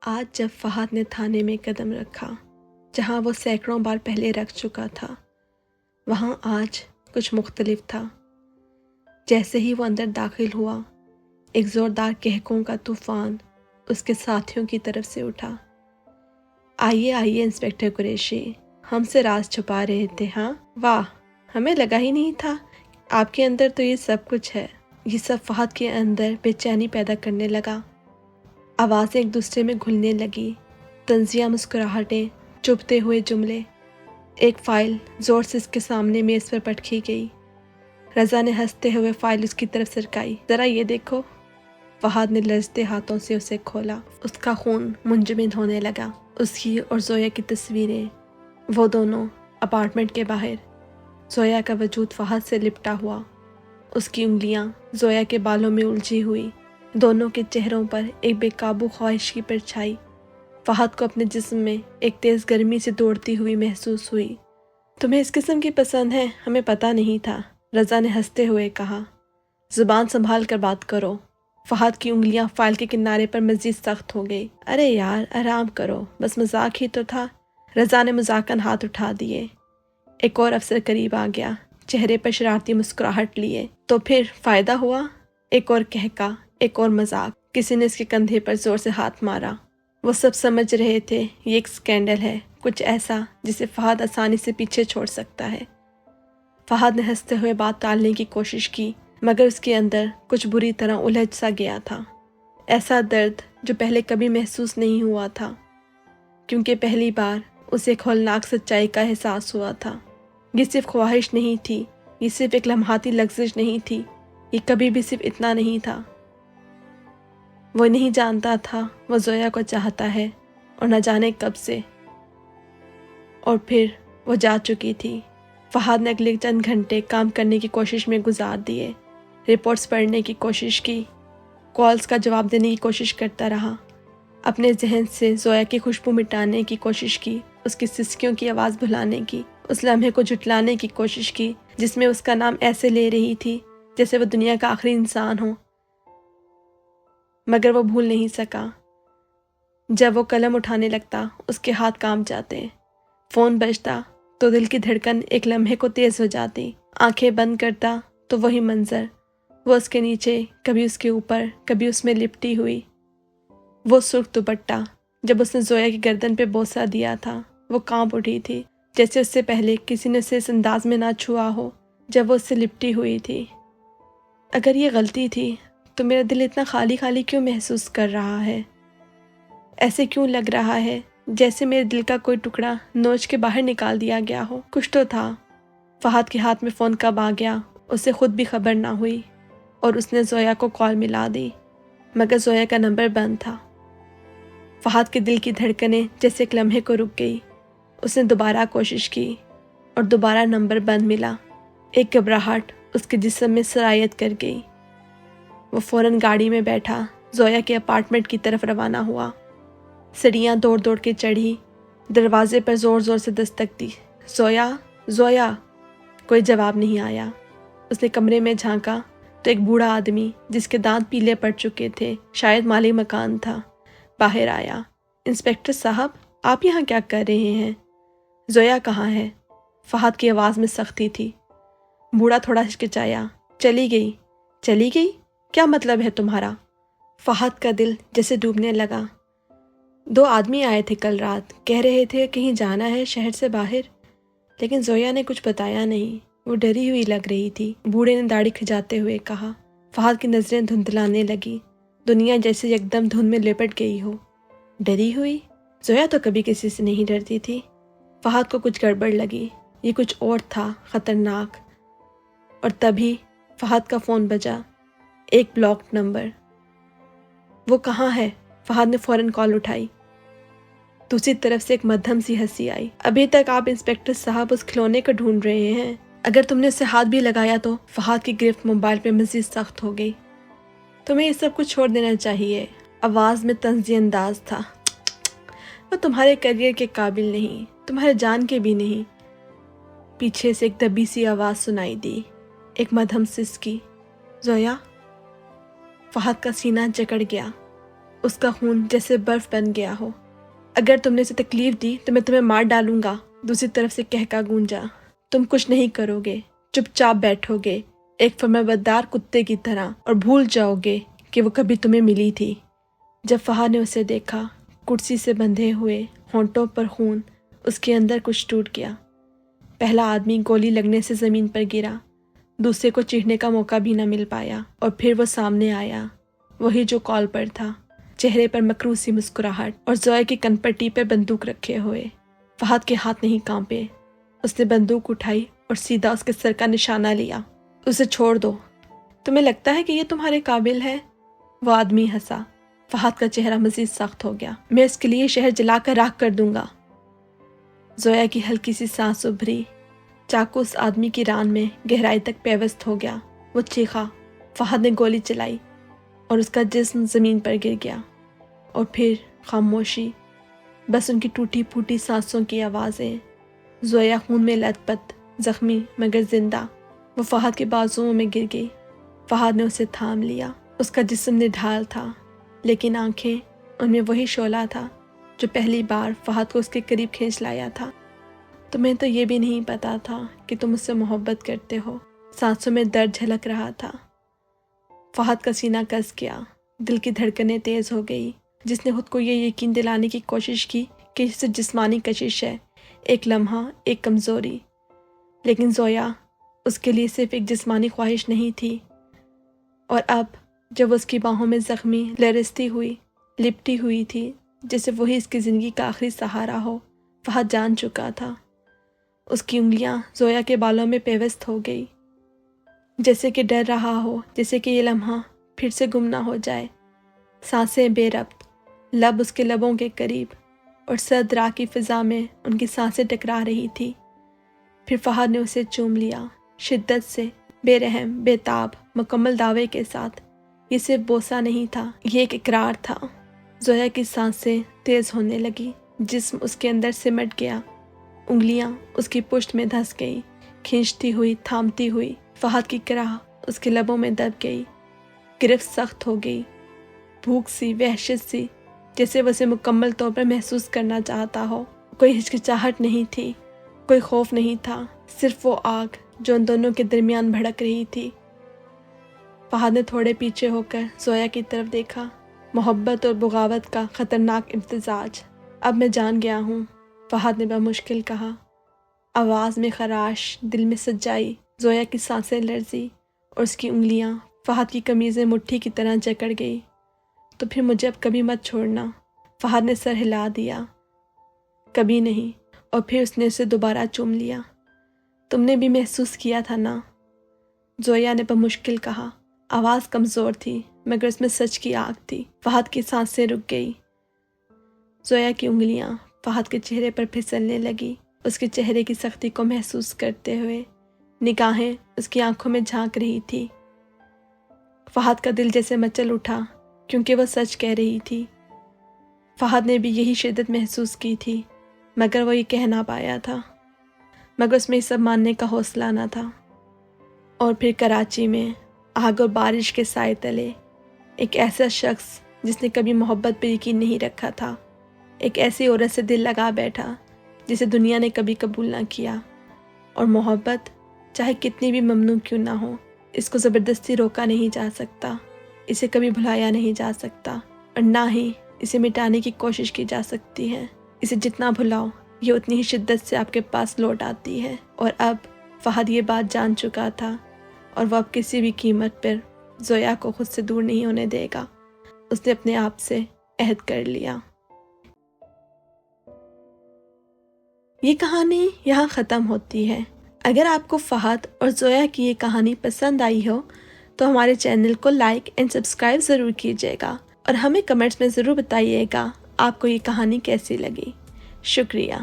आज जब फहद ने थाने में कदम रखा, जहाँ वो सैकड़ों बार पहले रख चुका था, वहाँ आज कुछ मुख्तलिफ था। जैसे ही वो अंदर दाखिल हुआ, एक ज़ोरदार कहकों का तूफ़ान उसके साथियों की तरफ से उठा। आइए आइए इंस्पेक्टर कुरैशी, हमसे राज छुपा रहे थे? हाँ, वाह, हमें लगा ही नहीं था। आपके अंदर तो ये सब कुछ है। ये सब फहद के अंदर बेचैनी पैदा करने लगा। आवाज़ें एक दूसरे में घुलने लगी, तंजिया मुस्कुराहटें, चुभते हुए जुमले। एक फ़ाइल ज़ोर से उसके सामने मेज़ पर पटकी गई। रज़ा ने हंसते हुए फ़ाइल उसकी तरफ सरकाई। ज़रा ये देखो। फहद ने लरजते हाथों से उसे खोला। उसका खून मुंजमद होने लगा। उसकी और ज़ोया की तस्वीरें, वो दोनों अपार्टमेंट के बाहर। ज़ोया का वजूद फहद से लिपटा हुआ, उसकी उंगलियां ज़ोया के बालों में उलझी हुई। दोनों के चेहरों पर एक बेकाबू ख्वाहिश की परछाई फहद को अपने जिस्म में एक तेज़ गर्मी से दौड़ती हुई महसूस हुई। तुम्हें इस किस्म की पसंद है? हमें पता नहीं था, रज़ा ने हंसते हुए कहा। ज़ुबान संभाल कर बात करो। फहद की उंगलियां फाइल के किनारे पर मज़ीद सख्त हो गई। अरे यार, आराम करो, बस मजाक ही तो था। रज़ा ने मजाकन हाथ उठा दिए। एक और अफसर करीब आ गया, चेहरे पर शरारती मुस्कुराहट लिए। तो फिर फ़ायदा हुआ? एक और कहका, एक और मजाक। किसी ने इसके कंधे पर ज़ोर से हाथ मारा। वो सब समझ रहे थे ये एक स्कैंडल है, कुछ ऐसा जिसे फहद आसानी से पीछे छोड़ सकता है। फहद ने हंसते हुए बात टालने की कोशिश की, मगर उसके अंदर कुछ बुरी तरह उलझ सा गया था। ऐसा दर्द जो पहले कभी महसूस नहीं हुआ था, क्योंकि पहली बार उसे एक हौलनाक सच्चाई का एहसास हुआ था। ये सिर्फ ख्वाहिश नहीं थी, ये सिर्फ एक लम्हाती लग्ज़िश नहीं थी, ये कभी भी सिर्फ इतना नहीं था। वो नहीं जानता था वो ज़ोया को चाहता है, और न जाने कब से। और फिर वो जा चुकी थी। फहद ने अगले चंद घंटे काम करने की कोशिश में गुजार दिए। रिपोर्ट्स पढ़ने की कोशिश की, कॉल्स का जवाब देने की कोशिश करता रहा। अपने जहन से ज़ोया की खुशबू मिटाने की कोशिश की, उसकी सिसकियों की आवाज़ भुलाने की, उस लम्हे को झुटलाने की कोशिश की जिसमें उसका नाम ऐसे ले रही थी जैसे वो दुनिया का आखिरी इंसान हो। मगर वो भूल नहीं सका। जब वो कलम उठाने लगता, उसके हाथ कांप जाते। फ़ोन बजता तो दिल की धड़कन एक लम्हे को तेज़ हो जाती। आंखें बंद करता तो वही मंजर, वो उसके नीचे, कभी उसके ऊपर, कभी उसमें लिपटी हुई। वो सुर्ख दुपट्टा, जब उसने ज़ोया की गर्दन पे बोसा दिया था, वो कांप उठी थी, जैसे उससे पहले किसी ने उसे इस अंदाज में ना छुआ हो जब वो उससे लिपटी हुई थी। अगर ये गलती थी तो मेरा दिल इतना खाली खाली क्यों महसूस कर रहा है? ऐसे क्यों लग रहा है जैसे मेरे दिल का कोई टुकड़ा नोच के बाहर निकाल दिया गया हो। कुछ तो था। फहद के हाथ में फ़ोन कब आ गया उसे खुद भी खबर ना हुई, और उसने ज़ोया को कॉल मिला दी, मगर ज़ोया का नंबर बंद था। फहद के दिल की धड़कनें जैसे एक लम्हे को रुक गई। उसने दोबारा कोशिश की और दोबारा नंबर बंद मिला। एक घबराहट उसके जिस्म में सरायत कर गई। वो फ़ौरन गाड़ी में बैठा, ज़ोया के अपार्टमेंट की तरफ रवाना हुआ। सीढ़ियाँ दौड़ दौड़ के चढ़ी, दरवाजे पर ज़ोर ज़ोर से दस्तक दी। ज़ोया, ज़ोया। कोई जवाब नहीं आया। उसने कमरे में झांका तो एक बूढ़ा आदमी जिसके दांत पीले पड़ चुके थे, शायद माली मकान था, बाहर आया। इंस्पेक्टर साहब, आप यहाँ क्या कर रहे हैं? ज़ोया कहाँ है? फहद की आवाज़ में सख्ती थी। बूढ़ा थोड़ा हिचकिचाया। चली गई। चली गई? क्या मतलब है तुम्हारा? फहद का दिल जैसे डूबने लगा। 2 आदमी आए थे कल रात, कह रहे थे कहीं जाना है शहर से बाहर, लेकिन ज़ोया ने कुछ बताया नहीं। वो डरी हुई लग रही थी। बूढ़े ने दाढ़ी खिंचाते हुए कहा। फहद की नज़रें धुंधलाने लगी। दुनिया जैसे एकदम धुंध में लिपट गई हो। डरी हुई? ज़ोया तो कभी किसी से नहीं डरती थी। फहद को कुछ गड़बड़ लगी। ये कुछ और था, ख़तरनाक। और तभी फहद का फ़ोन बजा। एक ब्लॉक्ड नंबर। वो कहाँ है? फहद ने फ़ौरन कॉल उठाई। दूसरी तरफ से एक मध्यम सी हंसी आई। अभी तक आप इंस्पेक्टर साहब उस खिलौने को ढूंढ रहे हैं? अगर तुमने उसे हाथ भी लगाया तो? फहद की गिरफ्त मोबाइल पे मज़ीद सख्त हो गई। तुम्हें ये सब कुछ छोड़ देना चाहिए। आवाज़ में तंज़ी अंदाज था। वो तुम्हारे करियर के काबिल नहीं, तुम्हारे जान के भी नहीं। पीछे से एक दबी सी आवाज़ सुनाई दी, एक मध्यम सिसकी। ज़ोया। फहद का सीना जकड़ गया। اس کا خون جیسے برف بن گیا ہو۔ اگر تم نے اسے تکلیف دی تو میں تمہیں مار ڈالوں گا، دوسری طرف سے کہکا گونجا۔ تم کچھ نہیں کرو گے، چپ چاپ بیٹھو گے ایک فرمانبردار کتے کی طرح، اور بھول جاؤ گے کہ وہ کبھی تمہیں ملی تھی۔ جب فہد نے اسے دیکھا، کرسی سے بندھے ہوئے، ہونٹوں پر خون، اس کے اندر کچھ ٹوٹ گیا۔ پہلا آدمی گولی لگنے سے زمین پر گرا، دوسرے کو چیخنے کا موقع بھی نہ مل پایا، اور پھر وہ سامنے آیا، وہی جو کال پر تھا، چہرے پر مکروہ سی مسکراہٹ اور زویا کی کن پٹی پہ بندوق رکھے ہوئے۔ فہد کے ہاتھ نہیں کانپے، اس نے بندوق اٹھائی اور سیدھا اس کے سر کا نشانہ لیا۔ اسے چھوڑ دو، تمہیں لگتا ہے کہ یہ تمہارے قابل ہے؟ وہ آدمی ہنسا۔ فہد کا چہرہ مزید سخت ہو گیا۔ میں اس کے لیے شہر جلا کر راکھ کر دوں گا۔ زویا کی ہلکی سی سانس ابھری، چاقو اس آدمی کی ران میں گہرائی تک پیوست ہو گیا۔ وہ چیخا، فہد نے گولی چلائی اور اس کا جسم زمین پر گر گیا، اور پھر خاموشی، بس ان کی ٹوٹی پھوٹی سانسوں کی آوازیں۔ زویا خون میں لت پت، زخمی مگر زندہ، وہ فہد کے بازوؤں میں گر گئی۔ فہد نے اسے تھام لیا۔ اس کا جسم نڈھال تھا، لیکن آنکھیں، ان میں وہی شعلہ تھا جو پہلی بار فہد کو اس کے قریب کھینچ لایا تھا۔ تمہیں تو یہ بھی نہیں پتا تھا کہ تم اس سے محبت کرتے ہو۔ سانسوں میں درد جھلک رہا تھا۔ فہد کا سینہ کس گیا، دل کی دھڑکنیں تیز ہو گئی۔ جس نے خود کو یہ یقین دلانے کی کوشش کی کہ اسے جسمانی کشش ہے، ایک لمحہ، ایک کمزوری، لیکن زویا اس کے لیے صرف ایک جسمانی خواہش نہیں تھی۔ اور اب جب اس کی باہوں میں زخمی، لرزتی ہوئی، لپٹی ہوئی تھی، جیسے وہی اس کی زندگی کا آخری سہارا ہو، فہد جان چکا تھا۔ اس کی انگلیاں زویا کے بالوں میں پیوست ہو گئی، جیسے کہ ڈر رہا ہو، جیسے کہ یہ لمحہ پھر سے گم نہ ہو جائے۔ سانسیں بے ربط، لب اس کے لبوں کے قریب، اور سرد رات کی فضا میں ان کی سانسیں ٹکرا رہی تھی۔ پھر فہد نے اسے چوم لیا، شدت سے، بے رحم، بے تاب، مکمل دعوے کے ساتھ۔ یہ صرف بوسہ نہیں تھا، یہ ایک اقرار تھا۔ زویا کی سانسیں تیز ہونے لگی، جسم اس کے اندر سمٹ گیا، انگلیاں اس کی پشت میں دھس گئی، کھینچتی ہوئی، تھامتی ہوئی۔ فہد کی کراہ اس کے لبوں میں دب گئی، گرفت سخت ہو گئی، بھوک سی، وحشت سی، جیسے وہ اسے مکمل طور پر محسوس کرنا چاہتا ہو۔ کوئی ہچکچاہٹ نہیں تھی، کوئی خوف نہیں تھا، صرف وہ آگ جو ان دونوں کے درمیان بھڑک رہی تھی۔ فہد نے تھوڑے پیچھے ہو کر زویا کی طرف دیکھا، محبت اور بغاوت کا خطرناک امتزاج۔ اب میں جان گیا ہوں، فہد نے بمشکل کہا، آواز میں خراش، دل میں سجائی۔ زویا کی سانسیں لرزی اور اس کی انگلیاں فہد کی قمیض میں مٹھی کی طرح جکڑ گئی۔ تو پھر مجھے اب کبھی مت چھوڑنا۔ فہد نے سر ہلا دیا، کبھی نہیں۔ اور پھر اس نے اسے دوبارہ چوم لیا۔ تم نے بھی محسوس کیا تھا نا؟ زویا نے بمشکل کہا، آواز کمزور تھی مگر اس میں سچ کی آگ تھی۔ فہد کی سانسیں رک گئی۔ زویا کی انگلیاں فہد کے چہرے پر پھسلنے لگی، اس کے چہرے کی سختی کو محسوس کرتے ہوئے۔ نگاہیں اس کی آنکھوں میں جھانک رہی تھی۔ فہد کا دل جیسے مچل اٹھا، کیونکہ وہ سچ کہہ رہی تھی۔ فہد نے بھی یہی شدت محسوس کی تھی، مگر وہ یہ کہہ نہ پایا تھا، مگر اس میں یہ سب ماننے کا حوصلہ نہ تھا۔ اور پھر کراچی میں آگ اور بارش کے سائے تلے ایک ایسا شخص جس نے کبھی محبت پر یقین نہیں رکھا تھا، ایک ایسی عورت سے دل لگا بیٹھا جسے دنیا نے کبھی قبول نہ کیا۔ اور محبت چاہے کتنی بھی ممنوع کیوں نہ ہو، اس کو زبردستی روکا نہیں جا سکتا، اسے کبھی بھلایا نہیں جا سکتا، اور نہ ہی اسے مٹانے کی کوشش کی جا سکتی ہے۔ اسے جتنا بھلاؤ، یہ اتنی ہی شدت سے آپ کے پاس لوٹ آتی ہے۔ اور اب فہد یہ بات جان چکا تھا، اور وہ اب کسی بھی قیمت پر زویا کو خود سے دور نہیں ہونے دے گا۔ اس نے اپنے آپ سے عہد کر لیا۔ یہ کہانی یہاں ختم ہوتی ہے۔ اگر آپ کو فہد اور زویا کی یہ کہانی پسند آئی ہو تو ہمارے چینل کو لائک اینڈ سبسکرائب ضرور کیجیے گا، اور ہمیں کمنٹس میں ضرور بتائیے گا آپ کو یہ کہانی کیسی لگی۔ شکریہ۔